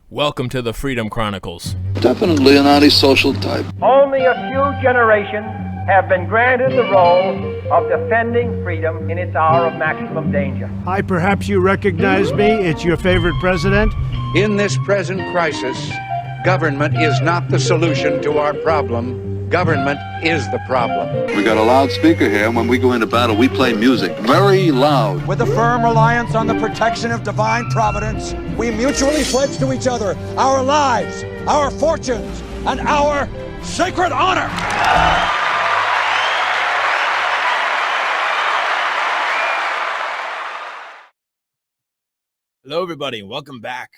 Welcome to the Freedom Chronicles. Definitely an antisocial type. Only a few generations have been granted the role of defending freedom in its hour of maximum danger. Hi, perhaps you recognize me. It's your favorite president. In this present crisis, government is not the solution to our problem. Government is the problem. We got a loudspeaker here, and when we go into battle, we play music very loud. With a firm reliance on the protection of divine providence, we mutually pledge to each other our lives, our fortunes, and our sacred honor. Hello, everybody, and welcome back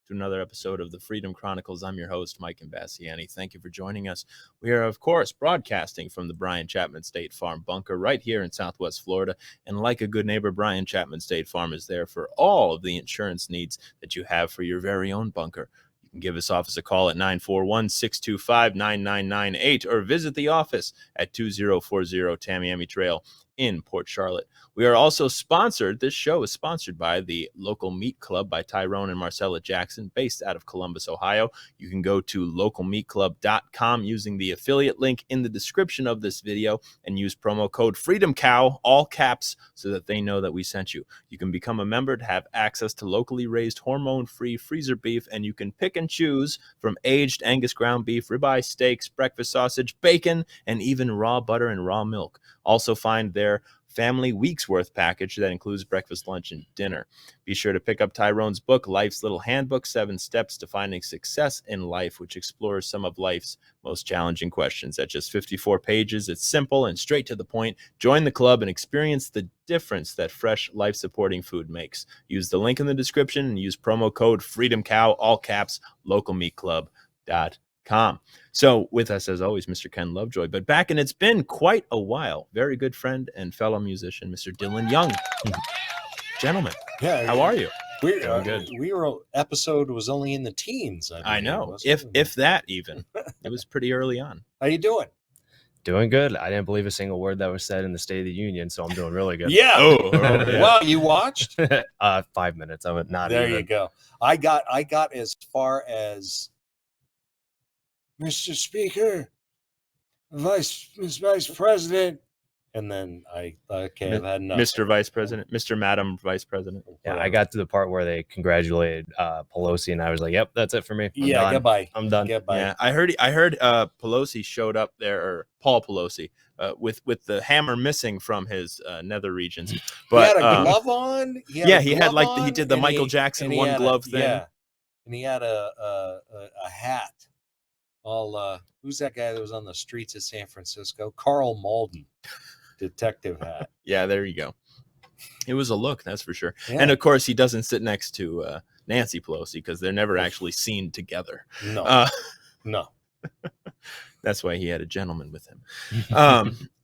to another episode of the Freedom Chronicles. I'm your host, Mike Imbasciani. Thank you for joining us. We are, of course, broadcasting from the Brian Chapman State Farm bunker right here in Southwest Florida. And like a good neighbor, Brian Chapman State Farm is there for all of the insurance needs that you have for your very own bunker. You can give this office a call at 941-625-9998 or visit the office at 2040 Tamiami Trail in Port Charlotte. We are also sponsored. This show is sponsored by the local meat club by Tyrone and Marcella Jackson, based out of Columbus, Ohio. You can go to localmeatclub.com using the affiliate link in the description of this video and use promo code FreedomCow, all caps, so that they know that we sent you. You can become a member to have access to locally raised hormone-free freezer beef, and you can pick and choose from aged Angus ground beef, ribeye steaks, breakfast sausage, bacon, and even raw butter and raw milk. Also find their family week's worth package that includes breakfast, lunch, and dinner. Be sure to pick up Tyrone's book, Life's Little Handbook, 7 Steps to Finding Success in Life, which explores some of life's most challenging questions. At just 54 pages, it's simple and straight to the point. Join the club and experience the difference that fresh, life-supporting food makes. Use the link in the description and use promo code FreedomCow, all caps, localmeatclub.com. So with us, as always, Mr. Ken Lovejoy, but back, and it's been quite a while, very good friend and fellow musician, Mr. Dylan Young. Gentlemen, how are you? We're good. Episode was only in the teens. I know, if that even. It was pretty early on. How you doing? Doing good. I didn't believe a single word that was said in the State of the Union, so I'm doing really good. Yeah. Oh, yeah. Well, you watched? 5 minutes. I would not. There even. You go. I got as far as Mr. Speaker, Vice President, and then I've had enough. Mr. Vice President, Mr. Madam Vice President. Yeah, I got to the part where they congratulated Pelosi, and I was like, "Yep, that's it for me. I'm done. Goodbye. I'm done." Goodbye. Yeah, I heard Pelosi showed up there, or Paul Pelosi, with the hammer missing from his nether regions. But he had a glove on. He had he did the Michael Jackson one glove thing. Yeah, and he had a hat. All who's that guy that was on the streets of San Francisco? Carl Malden, detective hat. Yeah, there you go. It was a look, that's for sure. Yeah. And of course, he doesn't sit next to Nancy Pelosi because they're never actually seen together. No, no. That's why he had a gentleman with him.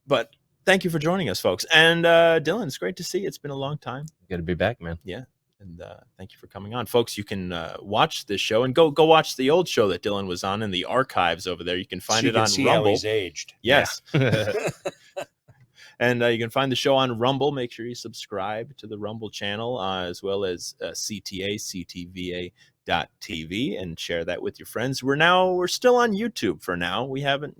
But thank you for joining us, folks. And Dylan, it's great to see you. It's been a long time. Good to be back, man. Yeah. And thank you for coming on, folks. You can watch this show and go watch the old show that Dylan was on in the archives over there. You can find it on see Rumble. How he's aged. Yes. Yeah. And you can find the show on Rumble. Make sure you subscribe to the Rumble channel, as well as CTVA and share that with your friends. We're still on YouTube for now. We haven't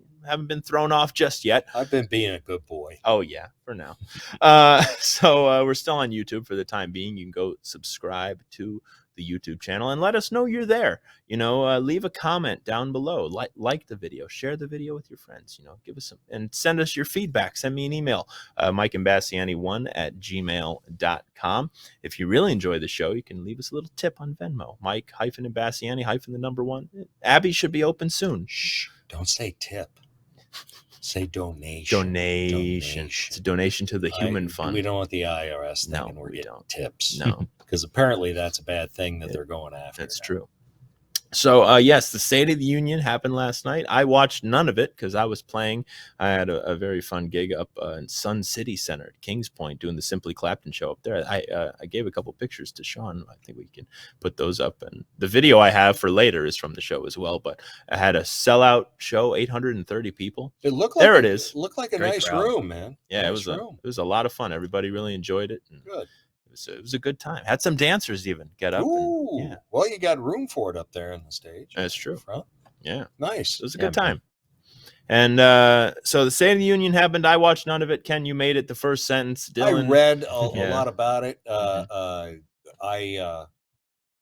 been thrown off just yet. I've been being a good boy. Oh yeah, for now. So we're still on YouTube for the time being. You can go subscribe to the YouTube channel and let us know you're there. Leave a comment down below, like the video, share the video with your friends, give us some, and send us your feedback. Send me an email, mikeimbasciani1@gmail.com. If you really enjoy the show, you can leave us a little tip on Venmo, Mike-Imbasciani-1. Abby should be open soon. Shh, don't say tip. Say donation. Donation. It's a donation to the human fund. We don't want the IRS thinking No, we're we getting don't. tips. No. Because apparently that's a bad thing that they're going after. That's true. So, yes, the State of the Union happened last night. I watched none of it because I was playing. I had a very fun gig up in Sun City Center at Kings Point doing the Simply Clapton show up there. I gave a couple pictures to Sean. I think we can put those up. And the video I have for later is from the show as well. But I had a sellout show, 830 people. It looked like it is. Looked like a Great nice crowd. room, man. Yeah, nice it was a lot of fun. Everybody really enjoyed it. And good. it was a good time. Had some dancers even get up. Ooh, And, yeah, well, you got room for it up there on the stage. that's true. Front. Yeah, Nice. it was a Yeah, good time. And so the State of the Union happened. I watched none of it. Ken, you made it the first sentence. Dylan, I read a Yeah. lot about it. I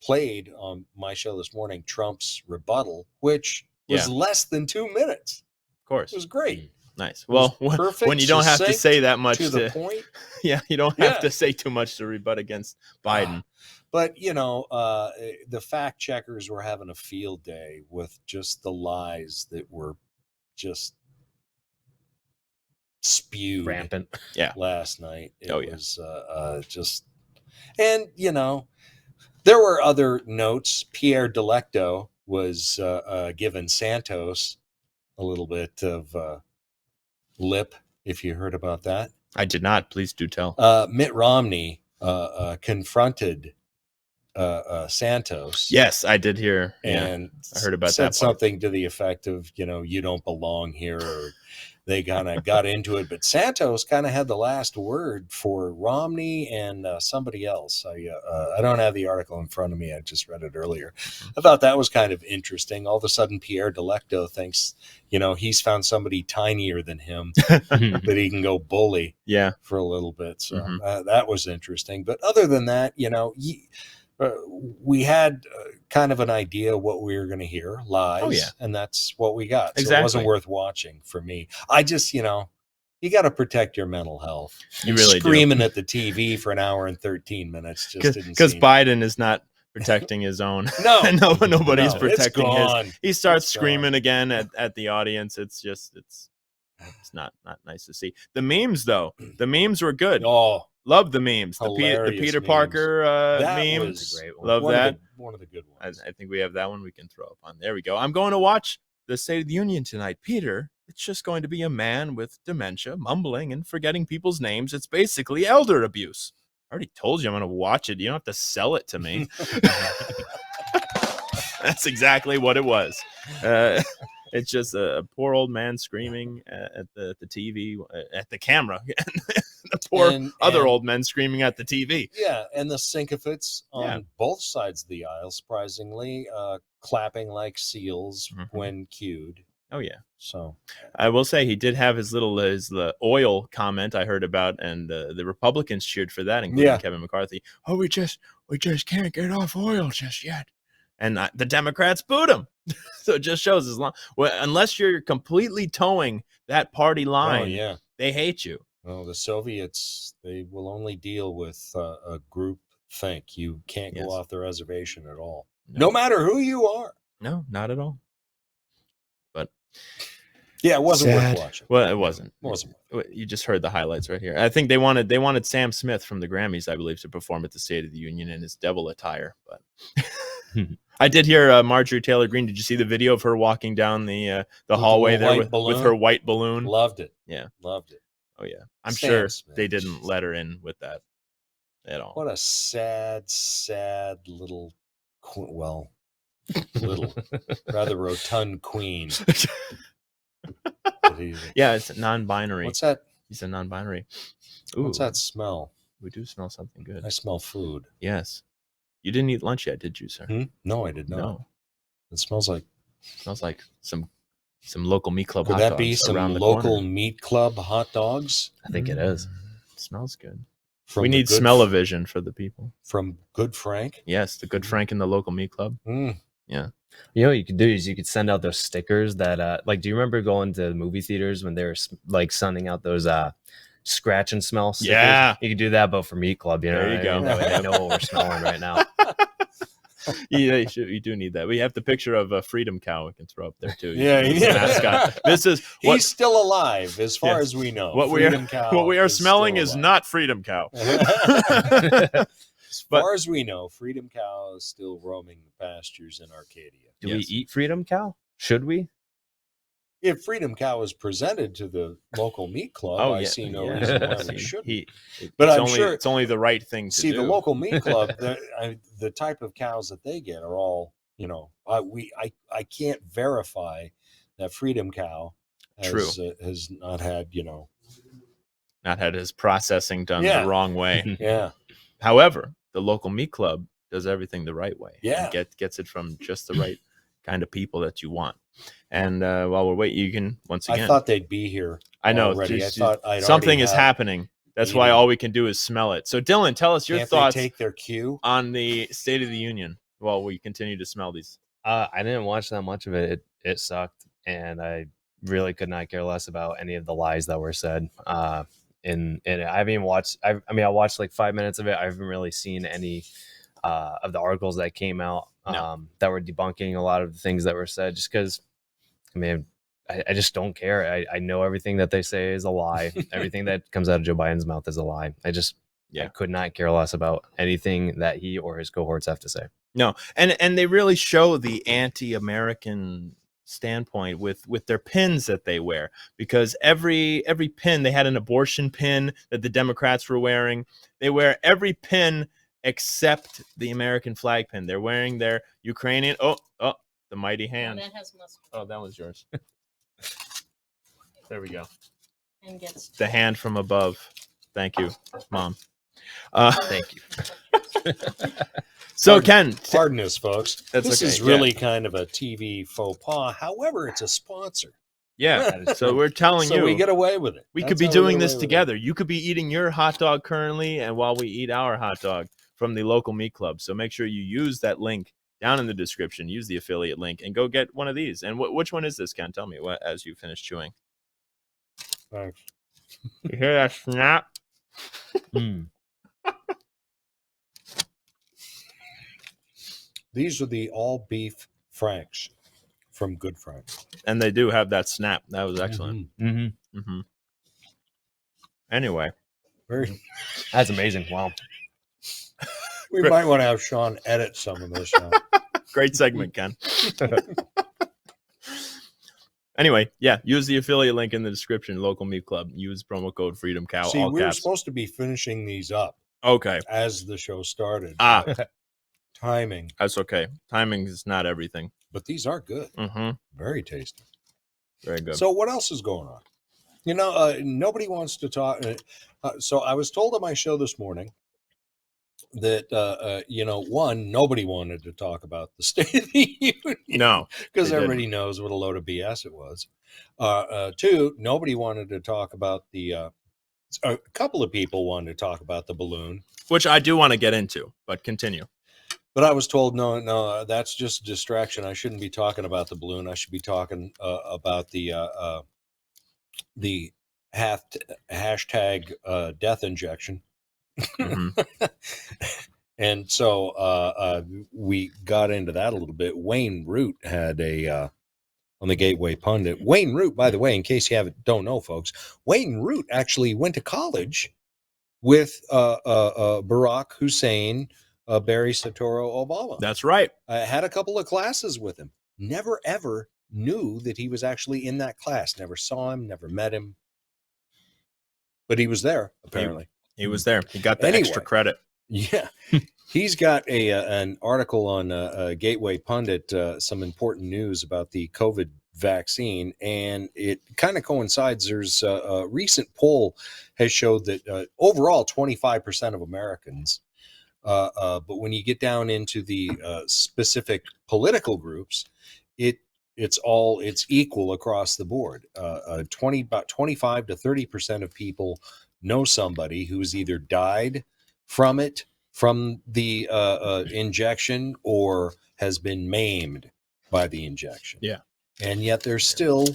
played on my show this morning Trump's rebuttal, which was less than 2 minutes. Of course, It was great. Nice. Well, perfect, when you don't have to succinct, say that much to the point. Yeah, you don't have to say too much to rebut against Biden. But you know, the fact checkers were having a field day with just the lies that were just spewed Rampant. last night. It Oh, yeah. was just, and you know, there were other notes. Pierre Delecto was giving Santos a little bit of lip, if you heard about that. I did not. Please do tell. Mitt Romney confronted Santos. Yes, I did hear. And I heard about said that part. something to the effect of, you know, you don't belong here, or they kind of got into it. But Santos kind of had the last word for Romney and somebody else. I don't have the article in front of me. I just read it earlier. I thought that was kind of interesting. All of a sudden, Pierre Delecto thinks, you know, he's found somebody tinier than him that he can go bully for a little bit. So that was interesting. But other than that, you know, we had kind of an idea what we were going to hear, lies, and that's what we got. So it wasn't worth watching for me. I just, you know, you got to protect your mental health. You really screaming do. at the TV for an hour and 13 minutes just didn't because seem... Biden is not protecting his own. Nobody's protecting his. He starts screaming again at the audience. It's just it's not nice to see. The memes though, the memes were good. Oh. Love the memes. The Peter memes. Parker that meme. Was a great one. Love that. One of the good ones. I think we have that one we can throw up on. There we go. I'm going to watch the State of the Union tonight. Peter, it's just going to be a man with dementia, mumbling and forgetting people's names. It's basically elder abuse. I already told you I'm going to watch it. You don't have to sell it to me. That's exactly what it was. It's just a poor old man screaming at the TV, at the camera. The poor other old men screaming at the TV. Yeah, and the syncopates on both sides of the aisle, surprisingly, clapping like seals when cued. Oh, yeah. So I will say he did have his the oil comment I heard about, and the Republicans cheered for that, including Kevin McCarthy. Oh, we just can't get off oil just yet. And the Democrats booed him. So it just shows unless you're completely towing that party line, they hate you. Well, the Soviets, they will only deal with a group think. You can't go off the reservation at all, no matter who you are. No, not at all. But yeah, it wasn't worth watching. Well, it wasn't. You just heard the highlights right here. I think they wanted Sam Smith from the Grammys, I believe, to perform at the State of the Union in his devil attire. But I did hear Marjorie Taylor Greene. Did you see the video of her walking down the hallway there with her white balloon? Loved it. Yeah, loved it. Oh yeah, I'm sure they didn't let her in with that at all. What a sad little, rather rotund queen. Yeah, it's non-binary. What's that? He's a non-binary. Ooh, what's that smell? We do smell something good. I smell food. Yes. You didn't eat lunch yet, did you, sir? No, I did not. No. It smells like some local meat club hot dogs. Could that be some local meat club hot dogs? I think it is. It smells good. We need smell-o-vision for the people. From Good Frank? Yes, the Good Frank in the local meat club. Yeah. You know what you could do is you could send out those stickers that do you remember going to movie theaters when they were like sending out those scratch and smell stickers? Yeah. You could do that, but for Meat Club, you know. There you go. That way they know what we're smelling right now. Yeah, you do need that. We have the picture of a Freedom Cow we can throw up there too. Mascot. He's still alive as far as we know. What we are smelling is not Freedom Cow. As far as we know, Freedom Cow is still roaming the pastures in Arcadia. Do we eat Freedom Cow? Should we? If Freedom Cow is presented to the local meat club, I see no reason why we shouldn't. But I'm sure it's only the right thing to do. See, the local meat club, the type of cows that they get are all, you know, I can't verify that Freedom Cow has not had, you know, not had his processing done the wrong way. Yeah. However, the local meat club does everything the right way. Yeah. And gets it from just the right kind of people that you want. And while we're waiting, you can once again. I thought they'd be here. I know. Already. I thought I'd something already is have happening. That's why all we can do is smell it. So, Dylan, tell us your Can't thoughts they take their cue on the State of the Union while we continue to smell these. I didn't watch that much of it. It sucked, and I really could not care less about any of the lies that were said. And I haven't even watched. I watched like 5 minutes of it. I haven't really seen any of the articles that came out that were debunking a lot of the things that were said. Just because, I just don't care. I know everything that they say is a lie. Everything that comes out of Joe Biden's mouth is a lie. I could not care less about anything that he or his cohorts have to say. No, and they really show the anti-American standpoint with their pins that they wear, because every pin, they had an abortion pin that the Democrats were wearing. They wear every pin except the American flag pin. They're wearing their Ukrainian. Oh, the mighty hand. No, that has mustard. Oh, that was yours. There we go. And gets the hand from above. Thank you, Mom. Thank you. So, Ken, pardon us, folks. This okay, is really kind of a TV faux pas. However, it's a sponsor. Yeah. So we're telling you, we get away with it. We could be doing this together. You could be eating your hot dog currently, and while we eat our hot dog from the local meat club. So make sure you use that link down in the description. Use the affiliate link and go get one of these. And which one is this, Ken? Tell me as you finish chewing. Thanks. You hear that snap? These are the all beef Franks from Good Franks, and they do have that snap. That was excellent. Mm-hmm. Mm-hmm. Anyway, that's amazing. Wow. We might want to have Sean edit some of this. Great segment, Ken. Anyway, yeah, use the affiliate link in the description. Local Meat Club. Use promo code Freedom Cow. See, all we were caps. supposed to be finishing these up. Okay. As the show started. Timing. That's okay. Timing is not everything. But these are good. Mm-hmm. Very tasty. Very good. So what else is going on? Nobody wants to talk. So I was told on my show this morning that, nobody wanted to talk about the State of the Union. No. Because everybody knows what a load of BS it was. Two, nobody wanted to talk about a couple of people wanted to talk about the balloon. Which I do want to get into, but continue. But I was told, no, that's just a distraction. I shouldn't be talking about the balloon. I should be talking about the hashtag death injection. Mm-hmm. And so we got into that a little bit. Wayne Root had on the Gateway Pundit. Wayne Root, by the way, in case you don't know, folks, Wayne Root actually went to college with Barack Hussein, Barry Soetoro Obama. That's right. I had a couple of classes with him. Never, ever knew that he was actually in that class. Never saw him, never met him. But he was there, apparently. He was there. He got the extra credit. Yeah. He's got an article on Gateway Pundit, some important news about the COVID vaccine, and it kind of coincides. There's a recent poll has showed that overall 25% of Americans, but when you get down into the specific political groups, it's equal across the board. About 25 to 30% of people know somebody who's either died from the injection or has been maimed by the injection. Yeah. And yet they're still,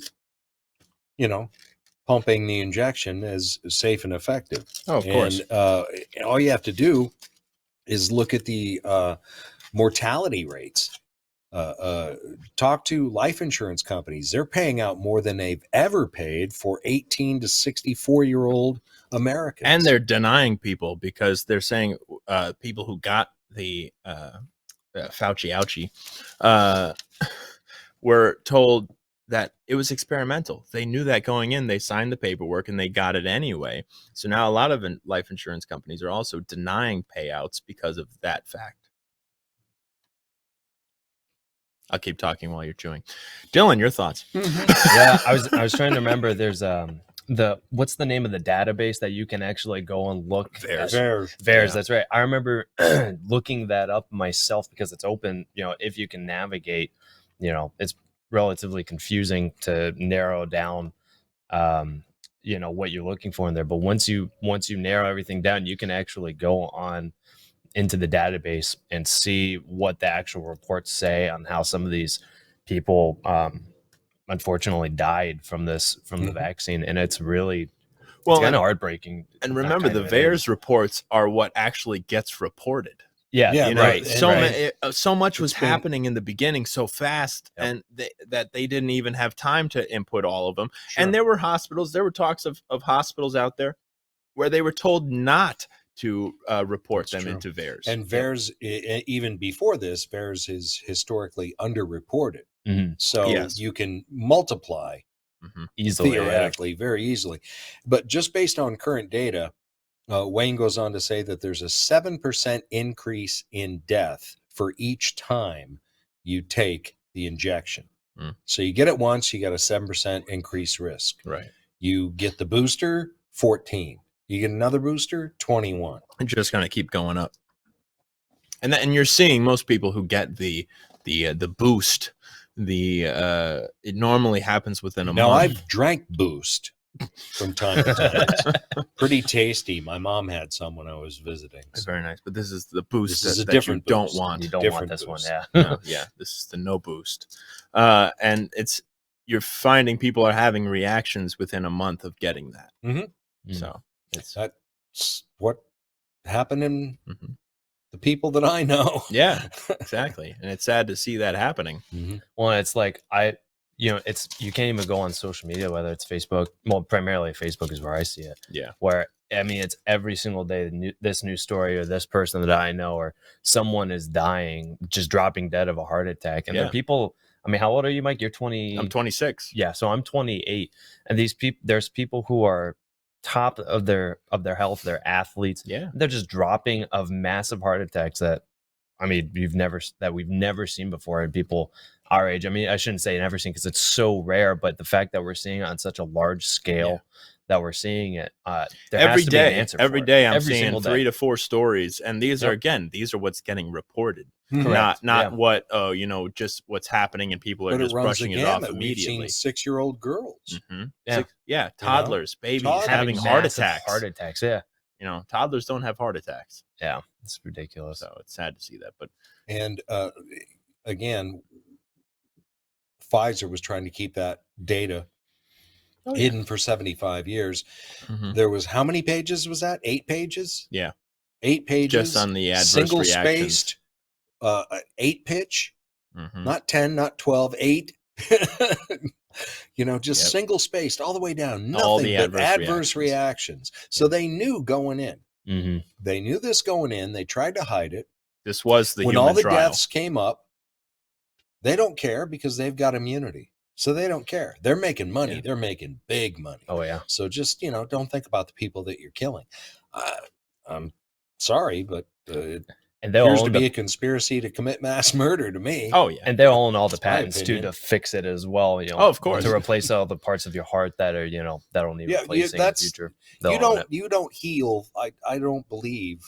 pumping the injection as safe and effective. Oh, of course. And all you have to do is look at the mortality rates. Talk to life insurance companies. They're paying out more than they've ever paid for 18 to 64-year-old Americans. And they're denying people because they're saying people who got the Fauci ouchie were told that it was experimental. They knew that going in. They signed the paperwork and they got it anyway. So now a lot of life insurance companies are also denying payouts because of that fact. I'll keep talking while you're chewing. Dylan, your thoughts? Yeah, I was trying to remember. There's what's the name of the database that you can actually go and look VAERS. VAERS, Yeah. that's right. I remember looking that up myself because it's open, if you can navigate, it's relatively confusing to narrow down what you're looking for in there. But once you narrow everything down, you can actually go on into the database and see what the actual reports say on how some of these people unfortunately died from the vaccine. And it's really kind of heartbreaking. And remember, the VAERS reports are what actually gets reported. Yeah, right. So much was happening in the beginning so fast, and that they didn't even have time to input all of them. Sure. And there were talks of hospitals out there where they were told not to report them into VAERS. And VAERS, even before this, VAERS is historically underreported. Mm-hmm. So you can multiply easily, theoretically, very easily. But just based on current data, Wayne goes on to say that there's a 7% increase in death for each time you take the injection. So you get it once, you got a 7% increased risk. Right. You get the booster, 14. You get another booster, 21. It's just going to keep going up. And you're seeing most people who get the boost, it normally happens within a month. Now, I've drank Boost from time to time. It's pretty tasty. My mom had some when I was visiting. So. Very nice. But this is the boost that you don't want. You don't want this boost. One, yeah. Yeah, this is the no boost. And you're finding people are having reactions within a month of getting that. Mm-hmm. So that's what happened in the people that I know. Yeah, exactly. And it's sad to see that happening. Mm-hmm. Well, it's like you can't even go on social media, whether it's Facebook. Well, primarily Facebook is where I see it. Yeah. Where, it's every single day, this new story or this person that I know or someone is dying, just dropping dead of a heart attack. And there are people, how old are you, Mike? You're 20. I'm 26. Yeah. So I'm 28. And there's people who are top of their health, they're athletes. Yeah. They're just dropping of massive heart attacks that we've never seen before in people our age. I shouldn't say never seen because it's so rare, but the fact that we're seeing it on such a large scale that we're seeing it every day. Every day I'm every seeing 3 to 4 stories, and these are what's getting reported, not what just what's happening, and people are just brushing it off immediately. We've seen 6-year-old girls, toddlers, babies having heart attacks. Heart attacks, toddlers don't have heart attacks. Yeah, it's ridiculous. So it's sad to see that, but again, Pfizer was trying to keep that data hidden for 75 years. There was, how many pages was that? 8 pages? Yeah. 8 pages. Just on the adverse single reactions. Spaced, 8 pitch, not 10, not 12, 8. Single spaced all the way down. Nothing but adverse reactions. So they knew going in. They knew this going in. They tried to hide it. This was the when human all the trial. Deaths came up. They don't care because they've got immunity. So they don't care. They're making money. Yeah. They're making big money. Oh, yeah. So just, don't think about the people that you're killing. I'm sorry, but it appears to be a conspiracy to commit mass murder to me. Oh, yeah. And they own all the patents, too, to fix it as well. Of course. To replace all the parts of your heart that are, that'll need replacing in the future. You don't heal, I don't believe,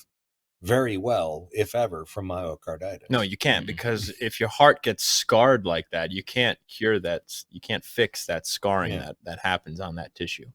very well, if ever, from myocarditis. No, you can't, because if your heart gets scarred like that, you can't cure that. You can't fix that scarring that happens on that tissue.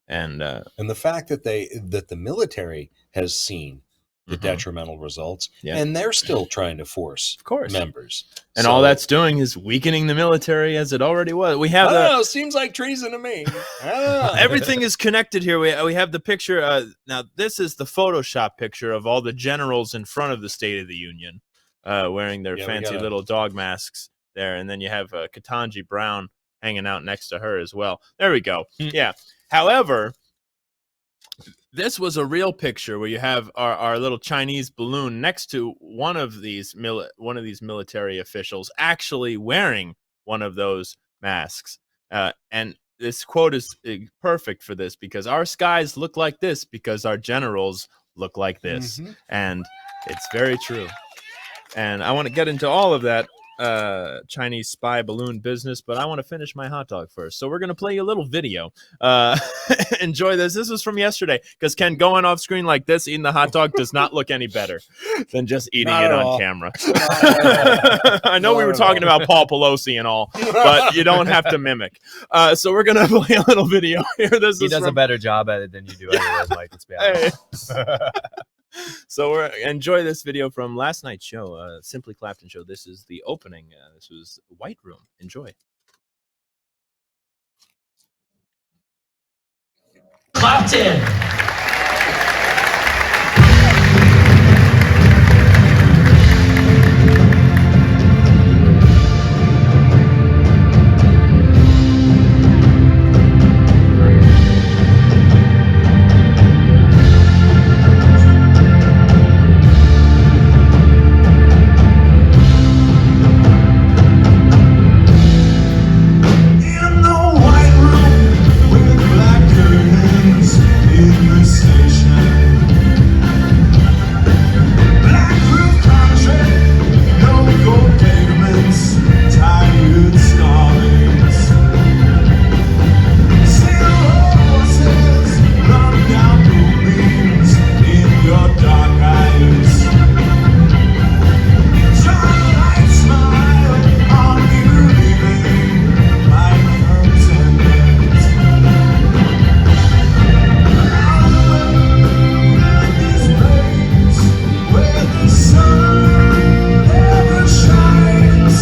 And the fact that the military has seen the detrimental results, and they're still trying to force members. And all that's doing is weakening the military as it already was. We have seems like treason to me. Everything is connected here. We have the picture. Now, this is the Photoshop picture of all the generals in front of the State of the Union wearing their fancy little dog masks there. And then you have Ketanji Brown hanging out next to her as well. There we go. Yeah. However, this was a real picture where you have our little Chinese balloon next to one of these military officials actually wearing one of those masks. And this quote is perfect for this, because our skies look like this because our generals look like this. And it's very true. And I want to get into all of that Chinese spy balloon business, but I want to finish my hot dog first. So we're going to play you a little video. Enjoy this. This was from yesterday because Ken, going off screen like this, eating the hot dog does not look any better than just eating Not it at on all. camera. I know we were talking about Paul Pelosi and all, but you don't have to mimic. So we're going to play a little video here. This He is does a from- better job at it than you do anyways, Mike. Let's be honest. So enjoy this video from last night's show, Simply Clapton show. This is the opening. This was White Room. Enjoy. Clapton. In the white room with black curtains in the station, black roof country, no gold pavements, tired starlings, sail horses run down moonbeams in your dark eyes. Starlight smile on you leaving my contentment. This place where the sun never shines.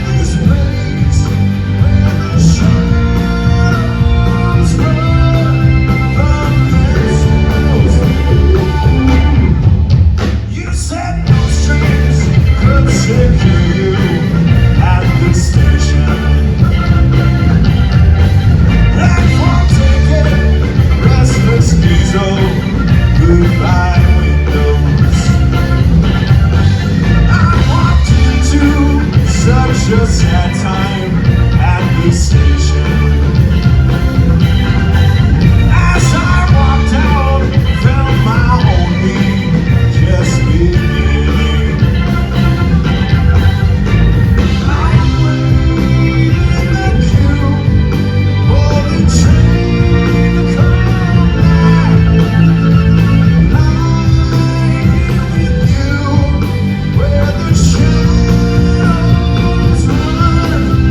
This place where the shadows run from themselves. You said no strings could secure you at the station. Platform ticket, restless diesel, goodbye windows. I walked into such a sad time at the station. As I walked out, felt my own beat just beginning. I'm waiting in the queue for the train to come back. Lying with you where the shadows run.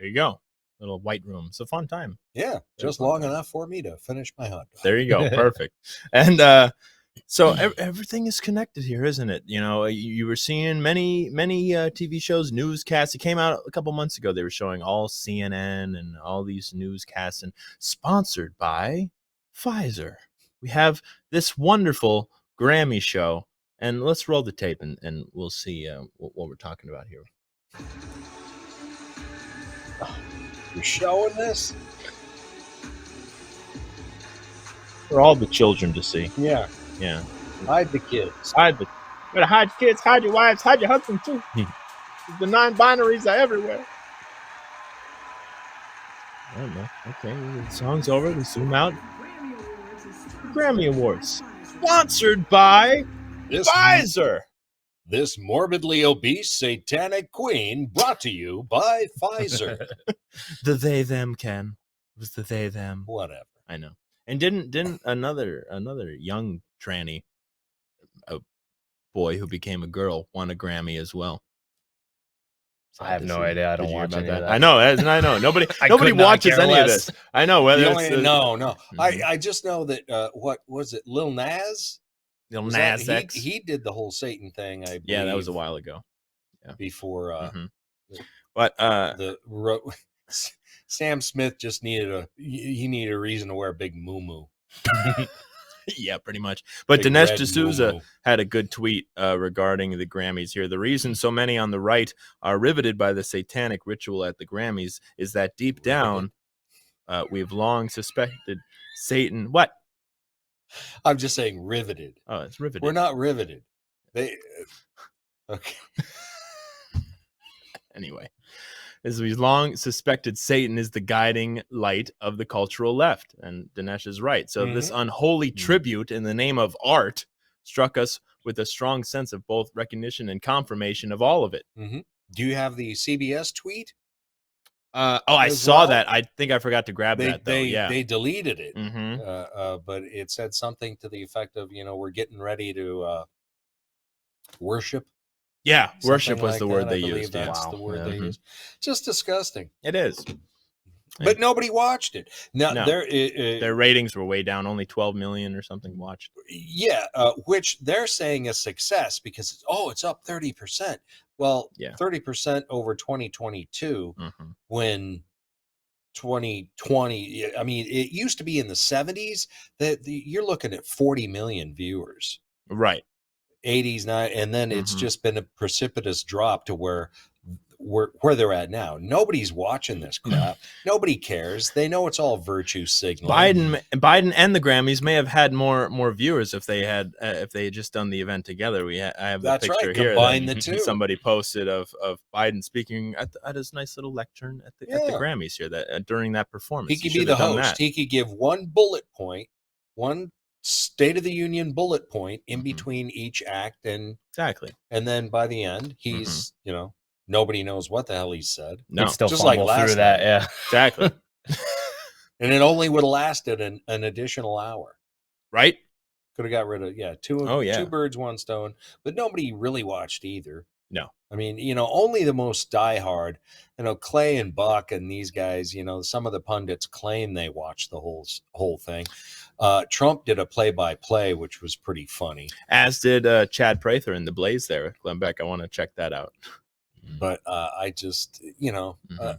There you go. Little white room. It's a fun time. Yeah, just long enough for me to finish my hot dog. There you go. Perfect. And so everything is connected here, isn't it? You know, you were seeing many TV shows, newscasts. It came out a couple months ago. They were showing all CNN and all these newscasts, and sponsored by Pfizer. We have this wonderful Grammy show, and let's roll the tape, and we'll see what we're talking about here. You're showing this? For all the children to see. Yeah. Yeah. Hide the kids. Better hide kids, hide your wives, hide your husband too. The non-binaries are everywhere. I don't know. Okay, the song's over. We zoom out. Grammy Awards. Sponsored by Pfizer. This morbidly obese satanic queen brought to you by Pfizer. The they them, Ken. It was the they them. Whatever. I know. And didn't another young tranny, a boy who became a girl, won a Grammy as well? I have no idea. I don't watch any of that. I know. Nobody watches any of this. I know whether no. I just know that what was it? Lil Nas. Lil Nas X. He did the whole Satan thing. I believe, that was a while ago. Yeah. Before, but Sam Smith just needed a reason to wear a big moo-moo. Yeah, pretty much. But Big Dinesh red D'Souza moo-moo. had a good tweet regarding the Grammys here. The reason so many on the right are riveted by the satanic ritual at the Grammys is that deep down, we've long suspected Satan. What? I'm just saying riveted. Oh, it's riveted. We're not riveted. Okay. Anyway, as we've long suspected, Satan is the guiding light of the cultural left. And Dinesh is right. So this unholy tribute in the name of art struck us with a strong sense of both recognition and confirmation of all of it. Mm-hmm. Do you have the CBS tweet? I saw that. I think I forgot to grab that, though. They deleted it. Mm-hmm. But it said something to the effect of, we're getting ready to worship. Yeah, Something worship was like the word that. they I believe used. That's the word they used. Just disgusting. It is. But nobody watched it. Now, No. Their ratings were way down. Only 12 million or something watched. Yeah, which they're saying a success because, it's up 30%. Well, 30% over 2022 when 2020, I mean, it used to be in the 70s that you're looking at 40 million viewers. Right. 80s, 90s, and then it's just been a precipitous drop to where they're at now. Nobody's watching this crap. Nobody cares. They know it's all virtue signaling. Biden and the Grammys may have had more viewers if they had just done the event together. I have the picture here. Combine the two. Somebody posted of Biden speaking at his nice little lectern at the Grammys here during that performance. He could be the host. He could give one bullet point, one State of the Union bullet point in between each act, and then by the end, he's nobody knows what the hell he said. No, still just like last through that, yeah, exactly. And it only would have lasted an additional hour, right? Could have got rid of two birds, one stone, but nobody really watched either. No, I mean, only the most diehard, Clay and Buck and these guys, some of the pundits claim they watched the whole thing. Trump did a play-by-play, which was pretty funny. As did Chad Prather in The Blaze there. Glenn Beck, I want to check that out. But I just,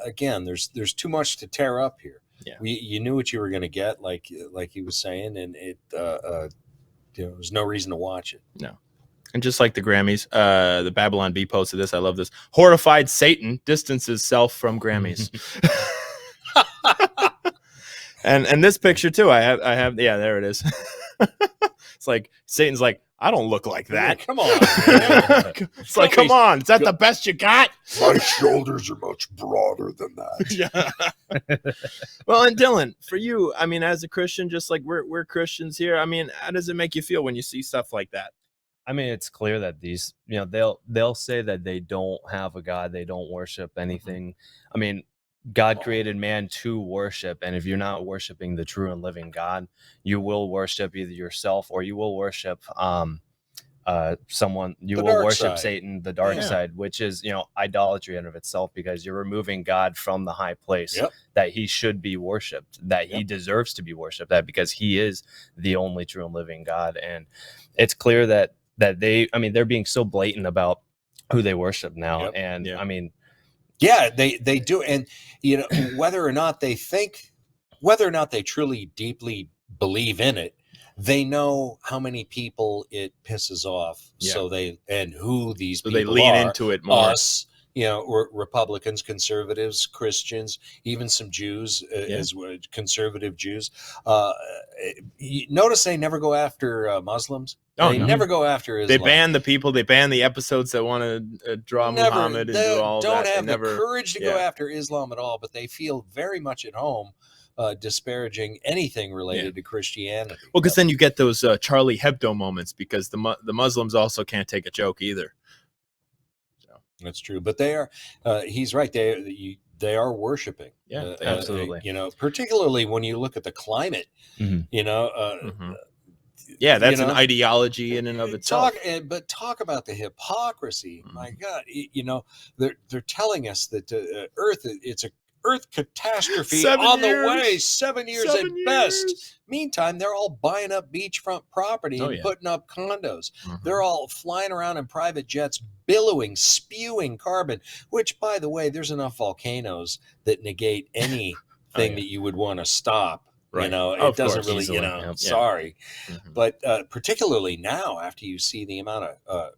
again, there's too much to tear up here. Yeah. You knew what you were going to get, like he was saying, and it there's no reason to watch it. No. And just like the Grammys, the Babylon Bee posted this. I love this. Horrified Satan distances self from Grammys. And this picture too. I have. Yeah, there it is. It's like Satan's like, I don't look like that. Come on. It's like, come on. Is that the best you got? My shoulders are much broader than that. Yeah. Well, and Dylan, for you, I mean, as a Christian, just like we're Christians here. I mean, how does it make you feel when you see stuff like that? I mean, it's clear that these, they'll say that they don't have a God, they don't worship anything. I mean, God created man to worship, and if you're not worshiping the true and living God, you will worship either yourself or you will worship someone, you The will dark worship side. Satan, the dark Yeah. side, which is, you know, idolatry in of itself, because you're removing God from the high place Yep. that he should be worshipped, that he deserves to be worshipped, that because he is the only true and living God. And it's clear that they, I mean, they're being so blatant about who they worship now. Yep. And Yeah. I mean, Yeah, they do. And, you know, whether or not they truly deeply believe in it, they know how many people it pisses off. Yeah. So who these So people they lean are. into it more. Us, you know, Republicans, conservatives, Christians, even some Jews, as well, conservative Jews. You notice they never go after Muslims. Oh, They no. never go after Islam. They ban the people. They ban the episodes that want to draw Muhammad and do all don't that. have They the courage to go after Islam at all, but they feel very much at home disparaging anything related to Christianity. Well, because then you get those Charlie Hebdo moments, because the Muslims also can't take a joke either. So that's true, but they are. He's right. They are worshiping. Yeah, absolutely. You know, particularly when you look at the climate. You know. Yeah, that's you know, an ideology in and of itself. Talk about the hypocrisy. My God, you know, they're telling us that it's a Earth catastrophe 7 on years. the way. 7 years at best. Meantime, they're all buying up beachfront property and putting up condos. They're all flying around in private jets, billowing, spewing carbon, which, by the way, there's enough volcanoes that negate anything that you would want to stop. Right. You know, Of it doesn't course, really, easily. you know, Yeah. sorry. But particularly now, after you see the amount of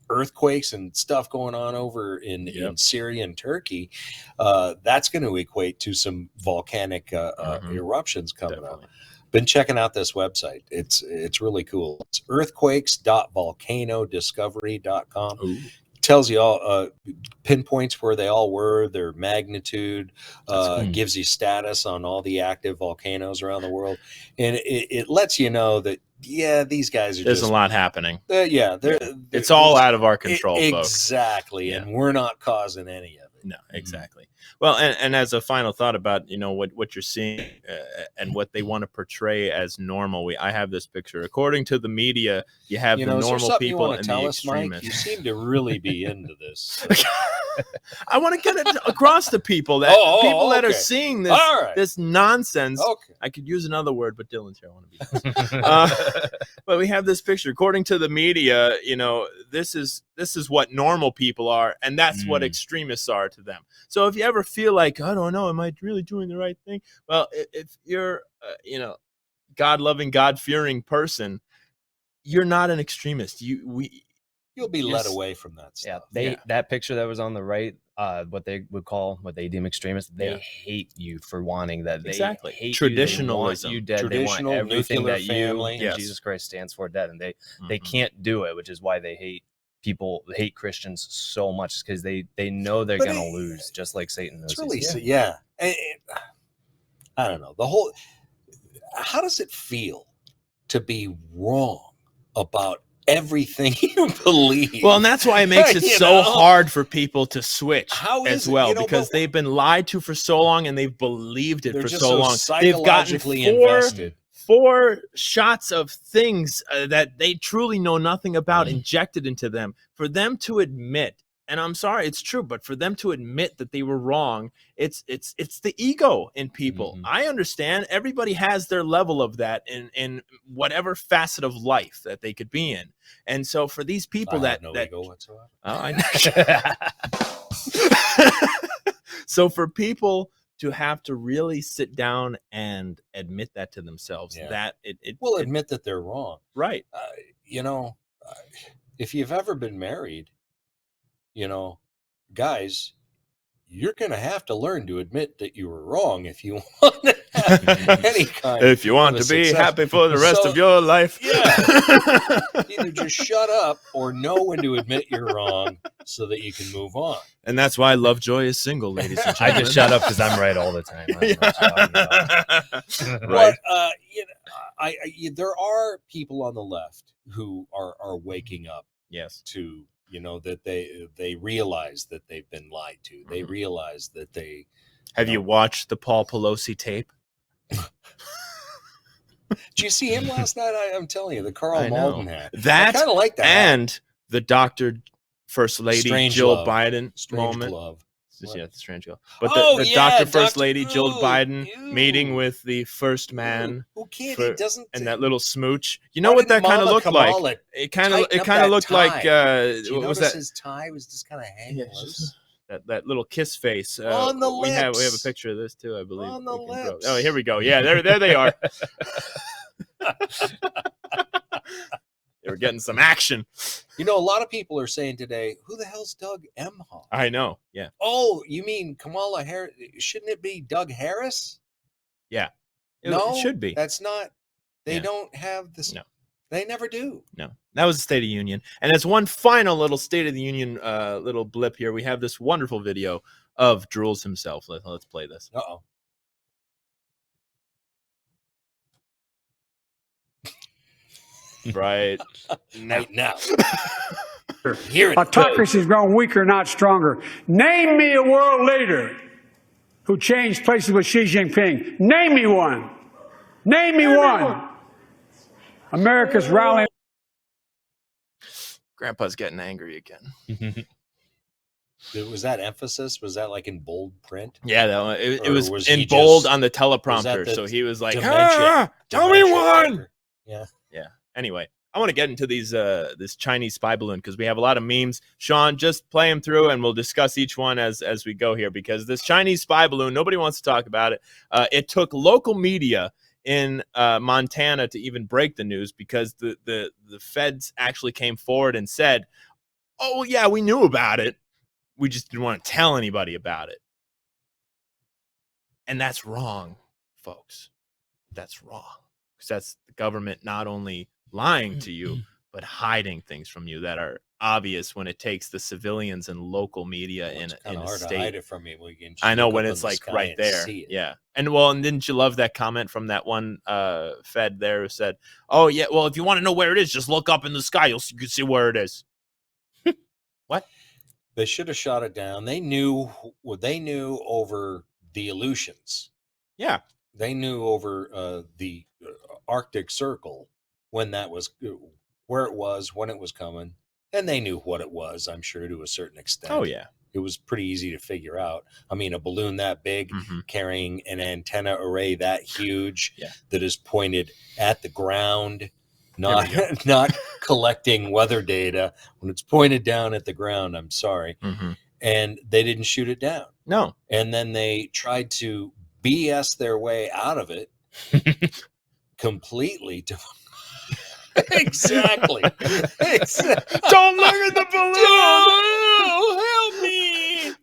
earthquakes and stuff going on over in Syria and Turkey, that's going to equate to some volcanic eruptions coming up. Been checking out this website. It's really cool. It's earthquakes.volcanodiscovery.com. Ooh. Tells you all, pinpoints where they all were, their magnitude, gives you status on all the active volcanoes around the world, and it lets you know that these guys are. There's a lot happening. It's all out of our control, folks. Exactly, and we're not causing any of it. No, exactly. Well, and as a final thought about, you know, what you're seeing and what they want to portray as normal, I have this picture. According to the media, you have the normal people and the extremists. Mike? You seem to really be into this. I want to get it across to people that that are seeing this this nonsense. Okay. I could use another word, but Dylan's here. I want to be. But we have this picture. According to the media, you know, this is what normal people are, and that's what extremists are to them. So if you ever feel like, I don't know, am I really doing the right thing? Well, if you're, you know, God-loving, God-fearing person, you're not an extremist. You'll be led away from that stuff. That picture that was on the right, what they deem extremists, they hate you for wanting that. They hate traditionalism. You dead. Traditional, they want everything that family. you and Jesus Christ stands for dead, and they can't do it, which is why they hate Christians so much, because they know they're going to lose, just like Satan knows. It's really, I don't know. How does it feel to be wrong about everything you believe? Well, and that's why it makes it so hard for people to switch as well, because they've been lied to for so long and they've believed it for so long. They've gotten four shots of things that they truly know nothing about injected into them. For them to admit, and I'm sorry, it's true, but for them to admit that they were wrong, it's the ego in people. I understand everybody has their level of that in whatever facet of life that they could be in. And so for these people ego whatsoever. So for people to have to really sit down and admit that to themselves, that admit that they're wrong. Right. You know, if you've ever been married, you know, guys, you're going to have to learn to admit that you were wrong if you want to have any kind if you want to be happy for the rest of your life. Either just shut up or know when to admit you're wrong so that you can move on. And that's why Lovejoy is single, ladies and I gentlemen. just shut up because I'm right all the time. Right. You know, there are people on the left who are waking up. Yes. To, you know, that they realize that they've been lied to. They realize that they. Have you watched the Paul Pelosi tape? Did you see him last night? I'm telling you, the Carl Malden hat. That I kind of like that. and the Dr. First Lady Strange Jill Love. Biden Strange moment. Glove. Yeah, the strange glove. But the yeah, Dr. First Dr. Lady Jill Ooh, Biden ew. meeting with the first man. Who can't? For, He doesn't. and that little smooch. You know Why what that didn't kind of Mama looked Kamala like? It kind tighten of up looked that like. tie? Did you What was notice that? his tie was just kind of hanging loose? That little kiss face. On the we have a lips. picture of this too, I believe. On the lips. Oh, here we go. Yeah, there they are. They were getting some action. You know, a lot of people are saying today, who the hell's Doug Emhoff? I know. Yeah. Oh, you mean Kamala Harris? Shouldn't it be Doug Harris? Yeah. No, it should be. That's not. They Yeah. don't have this. No. They never do. No. That was the State of the Union. And as one final little State of the Union little blip here, we have this wonderful video of Drools himself. Let's play this. Uh-oh. Right now. Here autocracy's grown weaker, not stronger. Name me a world leader who changed places with Xi Jinping. Name me one. Name me one. America's rallying. Grandpa's getting angry again. Was that emphasis? Was that like in bold print? Yeah, it was in he bold just- on the was teleprompter. that So he was like, dementia- tell me dementia one. factor? Yeah. Yeah. Anyway, I want to get into these this Chinese spy balloon because we have a lot of memes. Sean, just play them through and we'll discuss each one as we go here, because this Chinese spy balloon, nobody wants to talk about it. It took local media in Montana to even break the news because the feds actually came forward and said, oh, yeah, we knew about it. We just didn't want to tell anybody about it. And that's wrong, folks. That's wrong. Because that's the government not only lying to you, but hiding things from you that are obvious when it takes the civilians and local media in a hard state. to hide it from you. We can I know look when up it's in the like sky right and there. see it. Yeah. And didn't you love that comment from that one Fed there who said, oh, yeah, well, if you want to know where it is, just look up in the sky. You can see where it is. What? They should have shot it down. They knew what they knew over the Aleutians. Yeah. They knew over the Arctic Circle when that was where it was, when it was coming. And they knew what it was, I'm sure, to a certain extent. Oh, yeah. It was pretty easy to figure out. I mean, a balloon that big carrying an antenna array that huge that is pointed at the ground, not collecting weather data. When it's pointed down at the ground, I'm sorry. And they didn't shoot it down. No. And then they tried to BS their way out of it completely. Exactly. Don't look at the balloon. Help me.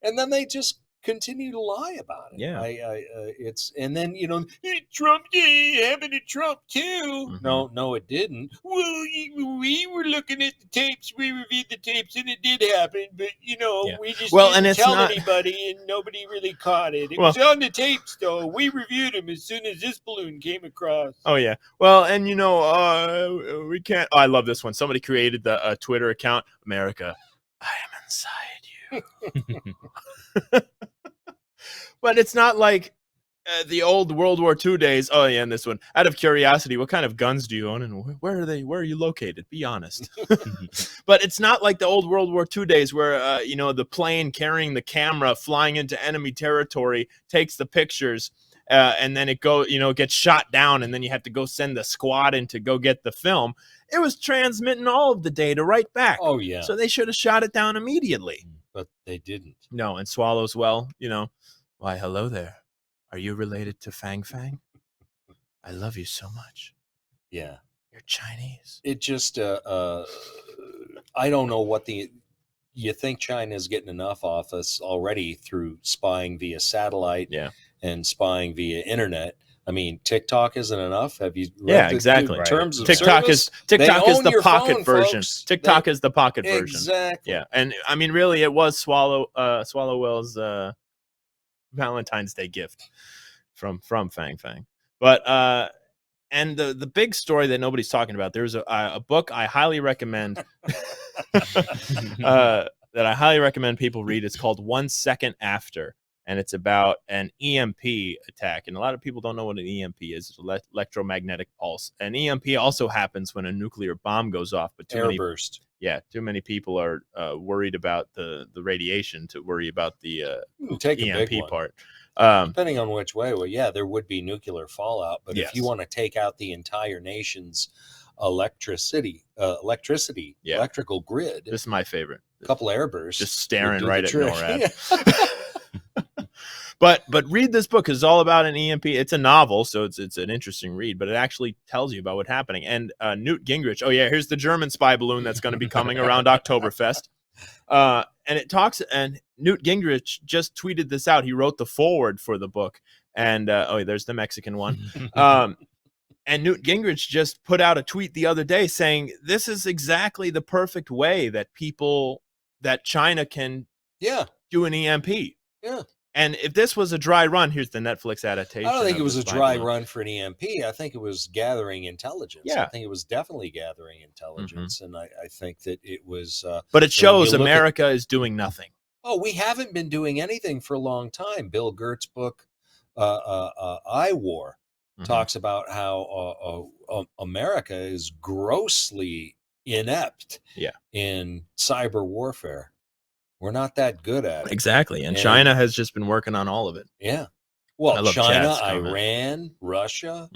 And then they just continue to lie about it. Yeah. It's, and then, Trump happened to Trump too. No, it didn't. Well, we were looking at the tapes. We reviewed the tapes and it did happen, but we just didn't tell anybody and nobody really caught it. It was on the tapes though. We reviewed them as soon as this balloon came across. Oh yeah. Well, and we can't. Oh, I love this one. Somebody created the Twitter account. America, I am inside you. But it's not like the old World War II days. Oh yeah, and this one. Out of curiosity, what kind of guns do you own, and where are they? Where are you located? Be honest. But it's not like the old World War II days where the plane carrying the camera flying into enemy territory takes the pictures. And then it gets shot down, and then you have to go send the squad in to go get the film. It was transmitting all of the data right back. Oh, yeah. So they should have shot it down immediately. But they didn't. No, and Swallows, why, hello there. Are you related to Fang Fang? I love you so much. Yeah. You're Chinese. It just, I don't know what you think China's getting enough off us already through spying via satellite and spying via internet. I mean, TikTok isn't enough. Have you? Exactly. In terms of TikTok service, TikTok is the pocket phone, version. folks. TikTok is the pocket version. Exactly. Yeah, and I mean, really, it was Swallowell's Valentine's Day gift from Fang Fang. But and the big story that nobody's talking about. There's a book I highly recommend. That I highly recommend people read. It's called 1 Second After. and it's about an EMP attack. And a lot of people don't know what an EMP is. It's electromagnetic pulse. An EMP also happens when a nuclear bomb goes off, but Airburst. Too many people are worried about the radiation to worry about the Take a EMP big one. part. Depending on which way, well, yeah, there would be nuclear fallout, but if you want to take out the entire nation's electrical grid, this is my favorite. A couple airbursts, just staring right at NORAD. But read this book, 'cause it's all about an EMP. It's a novel, so it's an interesting read, but it actually tells you about what's happening. And Newt Gingrich, here's the German spy balloon that's going to be coming around Oktoberfest. And it talks, and Newt Gingrich just tweeted this out. He wrote the foreword for the book, and there's the Mexican one. And Newt Gingrich just put out a tweet the other day saying this is exactly the perfect way that China can do an EMP. Yeah. And if this was a dry run, here's the Netflix adaptation. I don't think it was a dry run for an EMP. I think it was gathering intelligence. Yeah. I think it was definitely gathering intelligence. And I think that it was. But it shows America is doing nothing. Oh, we haven't been doing anything for a long time. Bill Gert's book, I War, talks about how America is grossly inept in cyber warfare. We're not that good at it. Exactly. And China has just been working on all of it. Yeah. Well, China, Iran, Russia.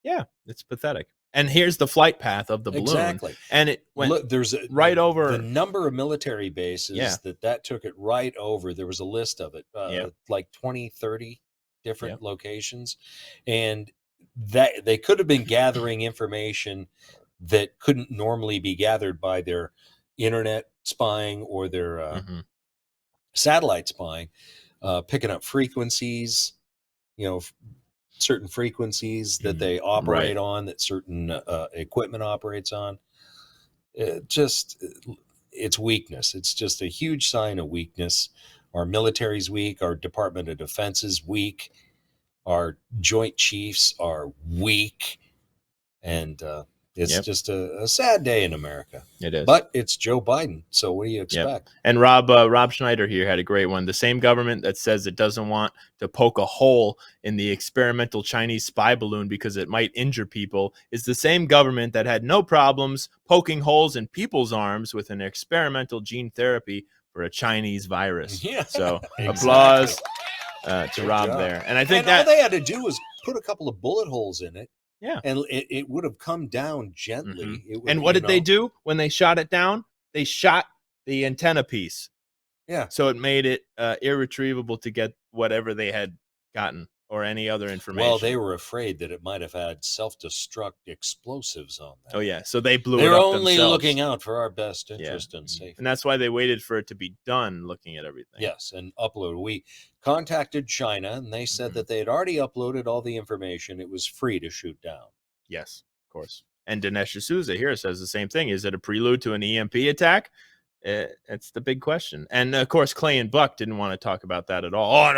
Yeah, it's pathetic. And here's the flight path of the balloon. Exactly. And it went right over. The number of military bases that took it right over. There was a list of it, like 20, 30 different locations. And that they could have been gathering information that couldn't normally be gathered by their internet spying or their satellite spying, picking up frequencies, certain frequencies that they operate on, that certain equipment operates on. It's weakness. It's just a huge sign of weakness. Our military's weak. Our Department of Defense is weak. Our Joint Chiefs are weak. And it's just a sad day in America. It is. But it's Joe Biden. So what do you expect? Yep. And Rob Schneider here had a great one. The same government that says it doesn't want to poke a hole in the experimental Chinese spy balloon because it might injure people is the same government that had no problems poking holes in people's arms with an experimental gene therapy for a Chinese virus. Yeah, so applause to Rob there. And I think all they had to do was put a couple of bullet holes in it. Yeah. And it would have come down gently. And what did they do when they shot it down? They shot the antenna piece. Yeah. So it made it irretrievable to get whatever they had gotten or any other information. Well, they were afraid that it might have had self-destruct explosives on them. Oh, yeah. So they blew it They're up only themselves. looking out for our best interest and safety. And that's why they waited for it to be done looking at everything. Yes, and upload. We contacted China, and they said that they had already uploaded all the information. It was free to shoot down. Yes, of course. And Dinesh D'Souza here says the same thing. Is it a prelude to an EMP attack? It's the big question. And of course, Clay and Buck didn't want to talk about that at all.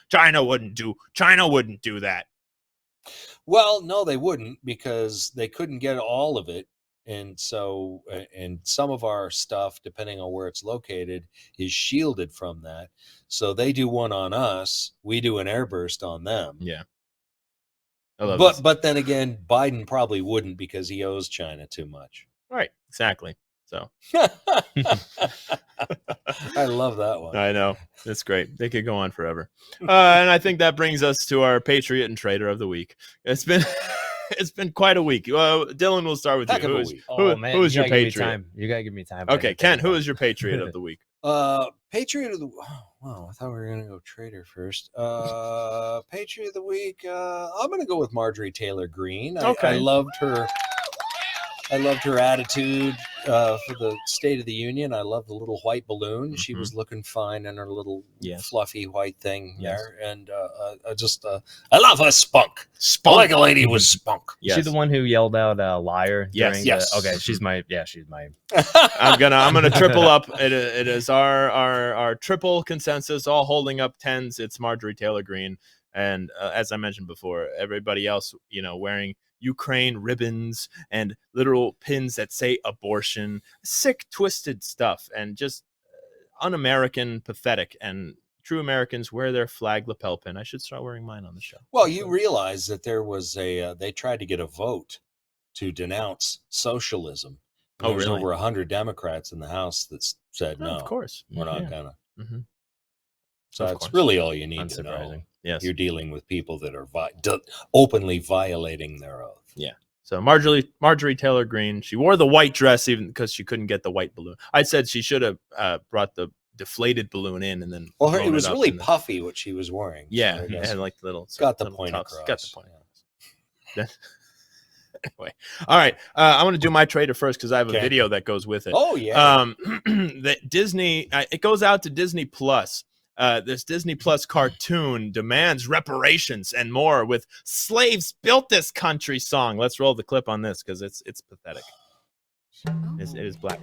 China wouldn't do that. Well, no, they wouldn't, because they couldn't get all of it. And so, and some of our stuff, depending on where it's located, is shielded from that. So they do one on us. We do an airburst on them. Yeah. But then again, Biden probably wouldn't, because he owes China too much. Right. Exactly. So I love that one. I know. It's great. They could go on forever. And I think that brings us to our Patriot and Traitor of the Week. It's been quite a week. Dylan, we'll start with you. Who is your Patriot? You gotta give me time. Okay, Ken, who is your Patriot of the Week? Patriot of the wow, I thought we were gonna go Traitor first. Patriot of the Week. I'm gonna go with Marjorie Taylor Greene. I loved her. I loved her attitude for the State of the Union. I love the little white balloon. She was looking fine in her little fluffy white thing there. And I love her spunk. I like a lady with spunk. Yes. She's the one who yelled out liar. Yes. Okay, she's my. I'm gonna triple up. It is our triple consensus, all holding up tens. It's Marjorie Taylor Greene. And as I mentioned before, everybody else, wearing Ukraine ribbons and literal pins that say abortion, sick, twisted stuff, and just un-American, pathetic. And true Americans wear their flag lapel pin. I should start wearing mine on the show. Well, you realize that there was they tried to get a vote to denounce socialism. Oh, There's really? over 100 Democrats in the House that said, no, Of course. we're not gonna. Mm-hmm. So Of that's course. really all you need to know. Unsurprising. Yes. You're dealing with people that are openly violating their oath. Yeah. So Marjorie Taylor Greene, she wore the white dress even because she couldn't get the white balloon. I said she should have brought the deflated balloon in and then. Well, blown it was up really in the- puffy what she was wearing. Yeah, So I it guess had like little. got the little point tufts. across. Got the point across. Anyway, all right. I want to do my trader first because I have a Okay. video that goes with it. Oh yeah. The Disney. It goes out to Disney Plus. This Disney Plus cartoon demands reparations and more with "Slaves Built This Country" song. Let's roll the clip on this because it's pathetic. It is black.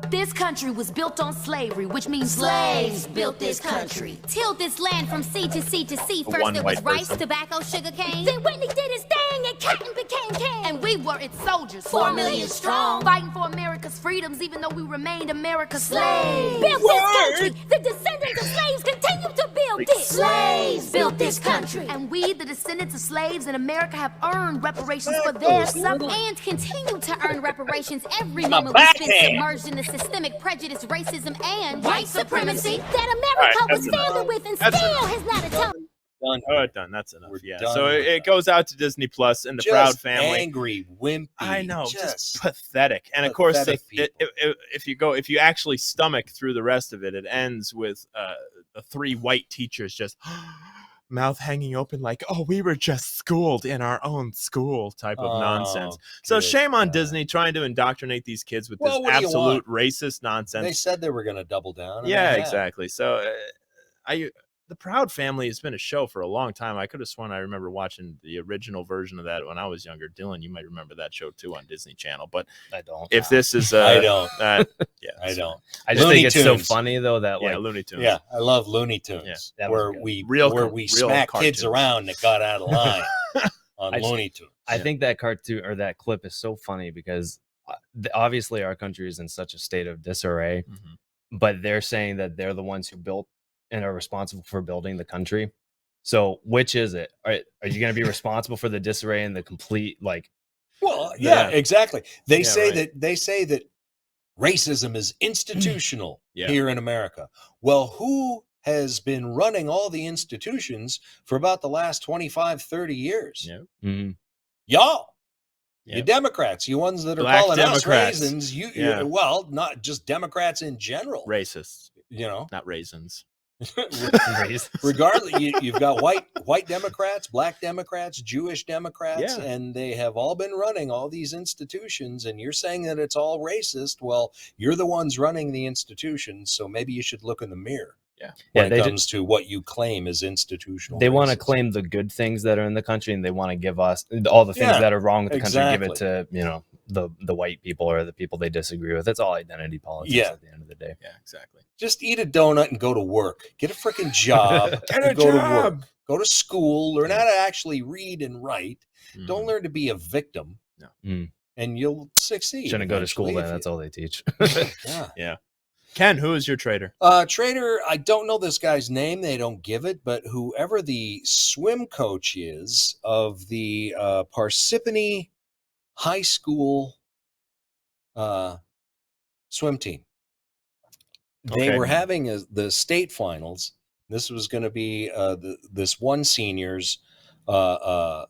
This country was built on slavery, which means slaves built this country. Tilled this land from sea to sea to sea. First One it was white rice, person. tobacco, sugar cane. Then Whitney did his thing and cotton became king. And we were its soldiers, 4 million strong. Fighting for America's freedoms, even though we remained America's slaves. Built this country. The descendants of slaves continue to build this. Slaves built this country. And we, the descendants of slaves in America, have earned reparations for their suffering and continue to earn reparations every moment we spend submerged in the systemic prejudice, racism, and white supremacy that America was founded with and still has not atoned. Done. That's enough. We're Yeah. done So with it goes out to Disney Plus and the Just Proud Family. angry, wimpy. I know, just pathetic. And of course, pathetic people. if you actually stomach through the rest of it, it ends with the 3 white teachers just mouth hanging open like, "Oh, we were just schooled in our own school" type of nonsense. So good shame on God. Disney trying to indoctrinate these kids with Well, this what do you absolute want? racist nonsense. They said they were going to double down. and Yeah, they have. exactly. So the Proud Family has been a show for a long time. I could have sworn I remember watching the original version of that when I was younger. Dylan, you might remember that show too on Disney Channel. But I don't. if this is, I don't. yeah, I don't. I just Looney think it's so Tunes. funny though that like Looney Tunes. Yeah, I love Looney Tunes. Yeah, that was where good. we Real smack kids cartoons. around that got out of line on I just- Looney Tunes. I think that cartoon or that clip is so funny because obviously our country is in such a state of disarray, but they're saying that they're the ones who built and are responsible for building the country. So which is it? Are you going to be responsible for the disarray and the complete like? Well, yeah, exactly. They say right. that racism is institutional Yeah. here in America. Well, who has been running all the institutions for about the last 25, 30 years? Yeah. Mhm. Y'all. Yeah. You Democrats, you ones that are Black calling Democrats. us raisins, Yeah. well, not just Democrats in general. Racists, You know, not raisins. regardless, you've got white Democrats, black Democrats, Jewish Democrats, Yeah. and they have all been running all these institutions. And you're saying that it's all racist. Well, you're the ones running the institutions, so maybe you should look in the mirror. Yeah. When it comes to what you claim is institutional. They want to racism. claim the good things that are in the country, and they want to give us all the things Yeah, that are wrong with the country. Give exactly. it to the white people or the people they disagree with. It's all identity politics Yeah. at the end of the day. Yeah, exactly. Just eat a donut and go to work. Get a freaking job. Get a and go to job. work. Go to school. Learn how to actually read and write. Don't Mhm. learn to be a victim. No. Mm. And you'll succeed. Shouldn't go to school eventually then. if That's all they teach. Yeah. Yeah. Ken, who is your trader? Trader, I don't know this guy's name. They don't give it, but whoever the swim coach is of the Parsippany High School swim team. They Okay. were having the state finals. This was going to be this one senior's. Well,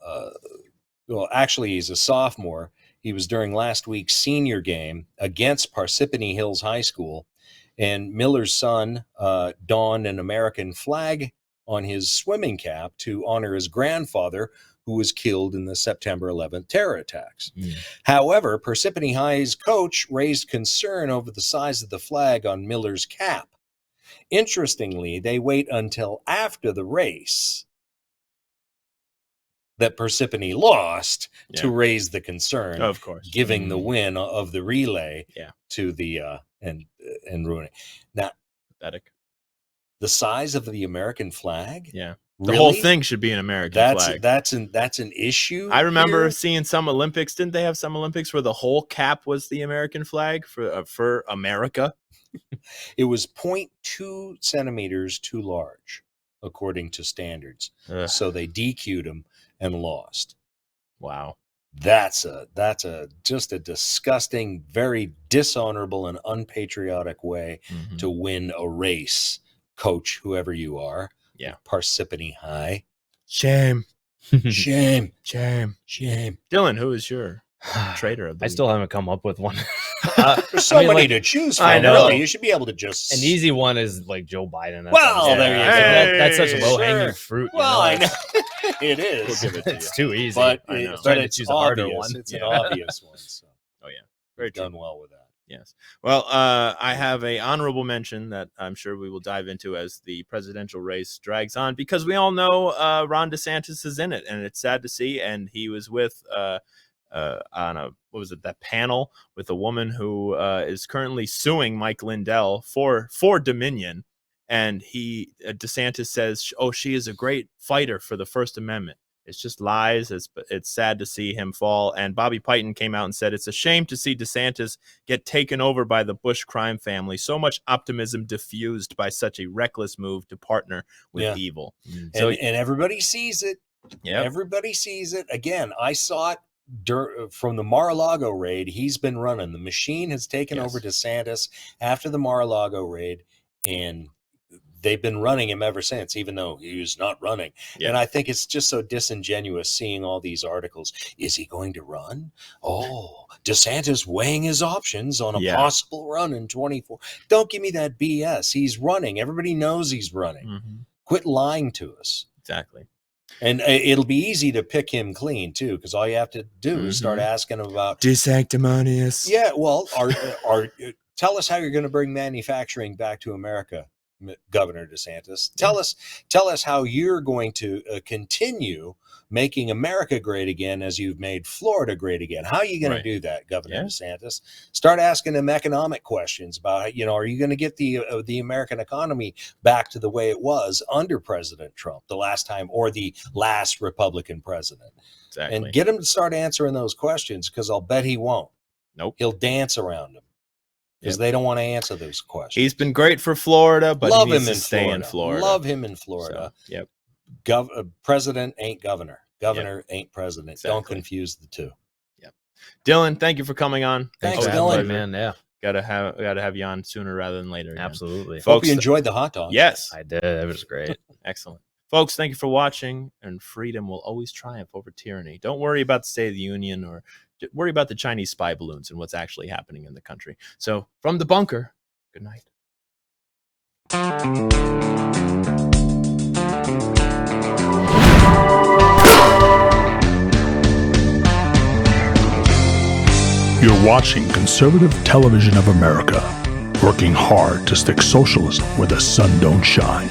actually, he's a sophomore. He was during last week's senior game against Parsippany Hills High School, and Miller's son donned an American flag on his swimming cap to honor his grandfather, who was killed in the September 11th terror attacks. However, Parsippany High's coach raised concern over the size of the flag on Miller's cap. Interestingly, they wait until after the race that Parsippany lost to raise the concern, Of course. giving the win of the relay Yeah. to the and ruining. Now, Pathetic. the size of the American flag, Yeah. The whole Really? thing should be an American flag. That's an issue. I remember here? seeing some Olympics. Didn't they have some Olympics where the whole cap was the American flag for America? It was 0.2 2 centimeters too large, according to standards. Ugh. So they DQ'd him and lost. Wow. That's just a disgusting, very dishonorable and unpatriotic way to win a race, coach, whoever you are. Yeah. Parsippany High. Shame. Shame. Shame. Shame. Dylan, who is your traitor of the I still haven't come up with one. There's so many to choose from. I know. Really. You should be able to just... An easy one is like Joe Biden. That's Well, obviously- there you go. That's such a low-hanging Sure. fruit. Well, I know. It's- It is. We'll give it to It's you. too easy. But, I know. but Trying to it's choose a harder obvious. one. It's an obvious one. So Oh, yeah. Very you've true. done well with that. Yes. Well, I have a honorable mention that I'm sure we will dive into as the presidential race drags on, because we all know Ron DeSantis is in it, and it's sad to see. And he was with on a that panel with a woman who is currently suing Mike Lindell for Dominion, and DeSantis says, "Oh, she is a great fighter for the First Amendment." It's just lies. It's sad to see him fall. And Bobby Piton came out and said, "It's a shame to see DeSantis get taken over by the Bush crime family. So much optimism diffused by such a reckless move to partner with evil." So, And everybody sees it. yeah, Everybody sees it. Again, I saw it from the Mar-a-Lago raid. He's been running. The machine has taken over DeSantis after the Mar-a-Lago raid, and they've been running him ever since, even though he was not running. Yeah. And I think it's just so disingenuous seeing all these articles. Is he going to run? Oh, DeSantis weighing his options on a possible run in 24. Don't give me that BS. He's running. Everybody knows he's running. Quit lying to us. Exactly. And it'll be easy to pick him clean, too, because all you have to do is start asking him about... DeSanctimonious. Yeah, well, tell us how you're going to bring manufacturing back to America, Governor DeSantis. Tell us how you're going to continue making America great again as you've made Florida great again. How are you going to do that, Governor DeSantis? Start asking him economic questions about, are you going to get the American economy back to the way it was under President Trump the last time, or the last Republican president? Exactly. And get him to start answering those questions, because I'll bet he won't. Nope. He'll dance around them, because they don't want to answer those questions. He's been great for Florida, but Love he needs him to stay in Florida. Love him in Florida. So, yep. President ain't governor. Governor ain't president. Exactly. Don't confuse the two. Yep. Dylan, thank you for coming on. Thanks, Always a Dylan. pleasure. Man, yeah. Gotta have you on sooner rather than later. Again. Absolutely. Hope you enjoyed the hot dog. Yes, I did. It was great. Excellent. Folks, thank you for watching, and freedom will always triumph over tyranny. Don't worry about the State of the Union, or worry about the Chinese spy balloons and what's actually happening in the country. So, from the bunker, good night. You're watching Conservative Television of America, working hard to stick socialism where the sun don't shine.